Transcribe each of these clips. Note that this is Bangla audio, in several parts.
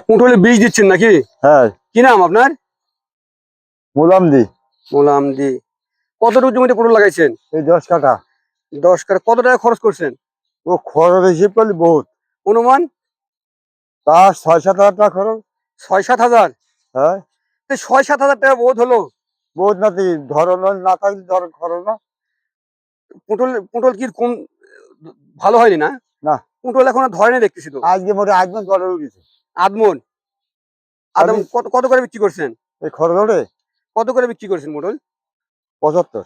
পুঁটলে বীজ দিচ্ছেন নাকি? হ্যাঁ। কি নাম আপনার? মোলাম দি। মোলাম দি। কতটুকু জমিতে পটল লাগাইছেন? এই 10 কাঠা। 10 কাঠা। কত টাকা খরচ করছেন? ও খরচ হিসেব করলে বহুত। অনুমান? তা 6-7 হাজার টাকা খরচ। 6-7 হাজার? হ্যাঁ। 6-7 হাজার টাকা বহুত হলো। বহুত নাতি ধরন না থাকলে ধরন খরচ না। পটল পটল কি কম ভালো হয়নি না? না, পটল এখন আর ধরে না দেখতেছি তো। আজকে মোটে আজকে খরচ উঠেছে। আদমন আদম কত কত করে বিক্রি করছেন? এই খরচ কত করে বিক্রি করছেন পটল? 75।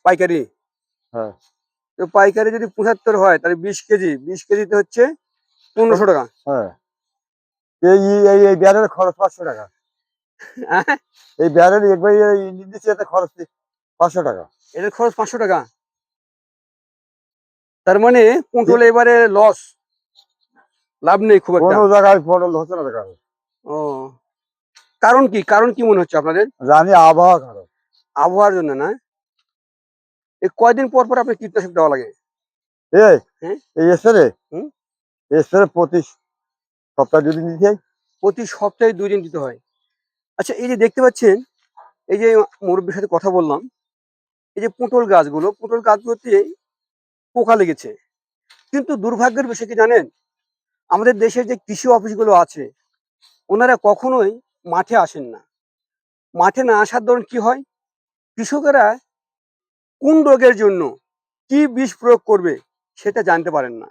পাইকারি? হ্যাঁ। তো পাইকারি যদি 75 হয় তাহলে 20 কেজিতে হচ্ছে 1500 টাকা। হ্যাঁ। এই এই এই ব্যারের খরচ 500 টাকা। হ্যাঁ? এই ব্যারের একবার নিচে এতে খরচ 500 টাকা। এটার খরচ 500 টাকা। তার মানে পটল এবারে লস, লাভ নেই খুব একটা। কোনো জায়গায় পটল হচ্ছে না দেখা। ও, কারণ কি? কারণ কি মনে হচ্ছে আপনাদের? জানি আবহাওয়া খারাপ। আবহাওয়ার জন্য না? এই কয়দিন পর পর আপনার কীটনাশক দেওয়া লাগে? এই হ্যাঁ? এই স্প্রে হুম? স্প্রে প্রতি সপ্তাহে যদি নিতে যাই। প্রতি সপ্তাহে 2 দিন দিতে হয়। আচ্ছা, এই যে দেখতে পাচ্ছেন, এই যে মুরব্বির সাথে কথা বললাম, এই যে পটল গাছগুলোতে পোকা লেগেছে। কিন্তু দুর্ভাগ্যের বিষয় কি জানেন? আমাদের দেশের যে কৃষি অফিসগুলো আছে, ওনারা কখনোই মাঠে আসেন না। মাঠে না আসার দরুন কি হয়? কৃষকেরা কোন রোগের জন্য কি বিষ প্রয়োগ করবে সেটা জানতে পারেন না।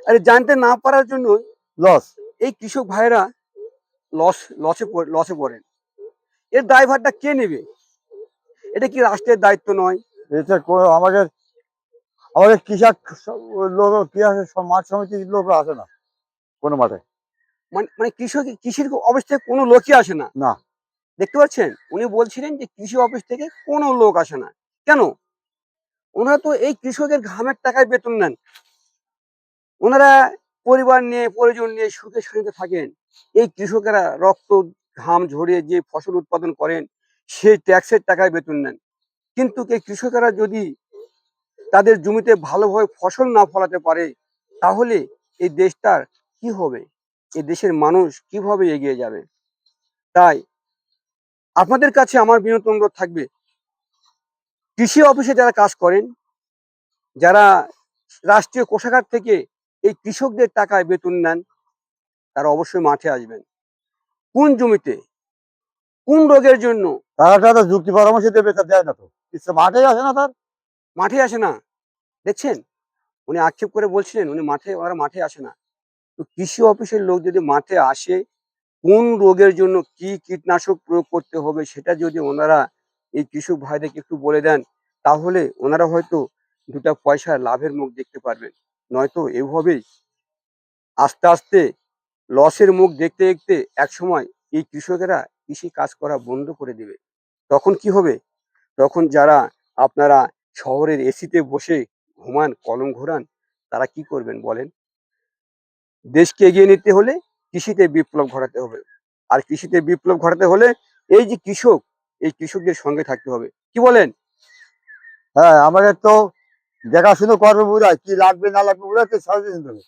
আর এই জানতে না পারার জন্য লস। এই কৃষক ভাইয়েরা লসে পড়েন। এর দায়ভারটা কে নেবে? এটা কি রাষ্ট্রের দায়িত্ব নয়? এটা আমাদের আমাদের কৃষক লোক কি আছে, মাঠ সমিতির লোক আসে না কোনো মাঠে। মানে মানে কৃষির অফিস থেকে কোনো লোকই আসে না। না। দেখতে পাচ্ছেন, উনি বলছিলেন যে কৃষি অফিস থেকে কোনো লোক আসে না। কেন? ওনারা তো এই কৃষকের ঘামের টাকায় বেতন নেন। ওনারা পরিবার নিয়ে, পরিজন নিয়ে সুখে শান্তিতে থাকেন। এই কৃষকেরা রক্ত ঘাম ঝরিয়ে যে ফসল উৎপাদন করেন, সেই ট্যাক্সের টাকায় বেতন নেন। কিন্তু এই কৃষকেরা যদি তাদের জমিতে ভালোভাবে ফসল না ফলাতে পারে, তাহলে এই দেশটার কি হবে? এই দেশের মানুষ কিভাবে এগিয়ে যাবে? তাই আপনাদের কাছে আমার বিনীত অনুরোধ থাকবে, কৃষি অফিসে যারা কাজ করেন, যারা রাষ্ট্রীয় কোষাগার থেকে এই কৃষকদের টাকায় বেতন নেন, তারা অবশ্যই মাঠে আসবেন। কোন জমিতে, কোন রোগের জন্য তারা তো যুক্তি পরামর্শ দেবে, তা দেয় না তো, কিছু মাঠেই আসে না তার। মাঠে আসে না? দেখছেন, উনি আক্ষেপ করে বলছিলেন ওরা মাঠে আসে না। তো কৃষি অফিসের লোক যদি মাঠে আসে, কোন রোগের জন্য কি কীটনাশক প্রয়োগ করতে হবে সেটা যদি ওনারা এই কৃষক ভাইদেরকে একটু বলে দেন, তাহলে ওনারা হয়তো 2টা পয়সার লাভের মুখ দেখতে পারবেন। নয়তো এভাবেই আস্তে আস্তে লসের মুখ দেখতে দেখতে একসময় এই কৃষকেরা কৃষি কাজ করা বন্ধ করে দেবে। তখন কি হবে? তখন যারা আপনারা শহরের এসিতে বসে ঘুমান, কলম ঘোরান, তারা কি করবেন বলেন? দেশকে এগিয়ে নিতে হলে কৃষিতে বিপ্লব ঘটাতে হবে। আর কৃষিতে বিপ্লব ঘটাতে হলে এই যে কৃষক, এই কৃষকদের সঙ্গে থাকতে হবে। কি বলেন? হ্যাঁ, আমাদের তো দেখাশুনো করবে, বোঝায় কি লাগবে না লাগবে বোঝাতে সাজেশন দেবে।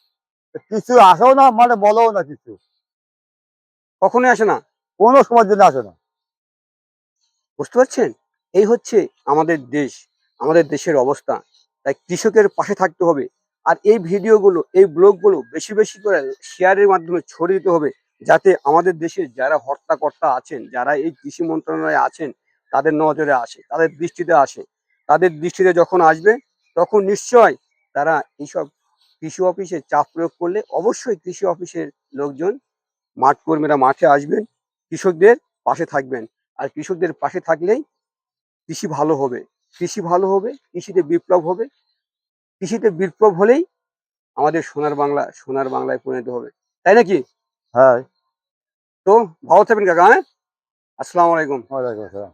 কিছু আসেও না, মানে বলেও না কিছু, কখনোই আসে না। কোনো সময়ের জন্য আসে না। বুঝতে পারছেন? এই হচ্ছে আমাদের দেশ, আমাদের দেশের অবস্থা। তাই কৃষকের পাশে থাকতে হবে। আর এই ভিডিওগুলো, এই ব্লগগুলো বেশি বেশি করে শেয়ারের মাধ্যমে ছড়িয়ে দিতে হবে, যাতে আমাদের দেশের যারা হর্তাকর্তা আছেন, যারা এই কৃষি মন্ত্রণালয়ে আছেন, তাদের নজরে আসে, তাদের দৃষ্টিতে আসে। তাদের দৃষ্টিতে যখন আসবে, তখন নিশ্চয় তারা এইসব কৃষি অফিসে চাপ প্রয়োগ করলে অবশ্যই কৃষি অফিসের লোকজন, মাঠ কর্মীরা মাঠে আসবেন, কৃষকদের পাশে থাকবেন। আর কৃষকদের পাশে থাকলেই কৃষি ভালো হবে। কৃষি ভালো হবে, কৃষিতে বিপ্লব হবে। কৃষিতে বিপ্লব হলেই আমাদের সোনার বাংলায় পরিণত হবে। তাই নাকি? হ্যাঁ। তো ভালো থাকবেন কাকা, হ্যাঁ? আসসালামু আলাইকুম। ওয়ালাইকুম আসসালাম।